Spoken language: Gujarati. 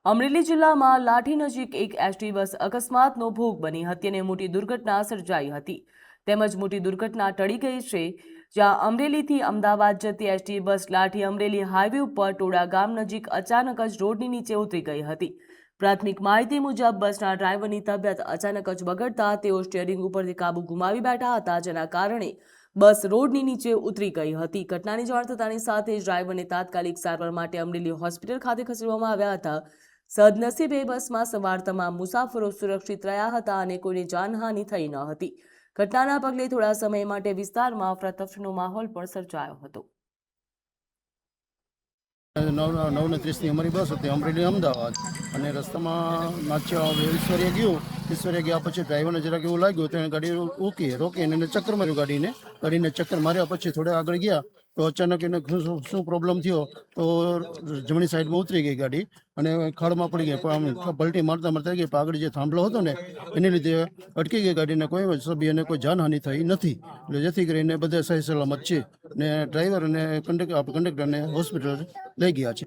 અમરેલી જિલ્લામાં લાઠી નજીક એક એસટી બસ અકસ્માતનો ભોગ બની હતી અને મોટી દુર્ઘટના સર્જાઈ હતી તેમજ મોટી દુર્ઘટના ટળી ગઈ છે જ્યાં અમરેલીથી અમદાવાદ જતી એસટી બસ લાઠી અમરેલી હાઈવે ઉપર ટોડા ગામ નજીક અચાનક જ રોડની નીચે ઉતરી ગઈ હતી। પ્રાથમિક માહિતી મુજબ બસના ડ્રાઈવરની તબિયત અચાનક જ બગડતા તેઓ સ્ટીયરિંગ ઉપરથી કાબુ ગુમાવી બેઠા હતા, જેના કારણે બસ રોડની નીચે ઉતરી ગઈ હતી। ઘટનાની જાણ થતાની સાથે જ ડ્રાઈવરને તાત્કાલિક સારવાર માટે અમરેલી હોસ્પિટલ ખાતે ખસેડવામાં આવ્યા હતા। સદનસીબે બસમાં સવાર તમામ મુસાફરો સુરક્ષિત રહ્યા હતા અને કોઈને જાનહાનિ થઈ ન હતી। ઘટનાના પગલે થોડા સમય માટે વિસ્તારમાં અફરાતફરીનો માહોલ પણ સર્જાયો હતો। 9:30ની અમારી બસ હતી અમરેલી અમદાવાદ અને રસ્તામાં નાચ્યા ઈશ્વરીય ગયા પછી ડ્રાઈવરને જરાક એવું લાગ્યું તો એને ગાડી રોકીને એને ચક્કર માર્યું ગાડીને ચક્કર માર્યા પછી થોડા આગળ ગયા તો અચાનક એને શું પ્રોબ્લેમ થયો તો જમણી સાઈડમાં ઉતરી ગઈ ગાડી અને ખાડમાં પડી ગઈ, પણ પલટી મારતા ગઈ આગળ જે થાંભલો હતો ને એને લીધે અટકી ગઈ ગાડીને કોઈ સભ્યને કોઈ જાનહાનિ થઈ નથી, એટલે જેથી કરીને બધા સહી સલામત છે ને ડ્રાઈવર અને કંડક્ટરને હોસ્પિટલ લઈ ગયા છે।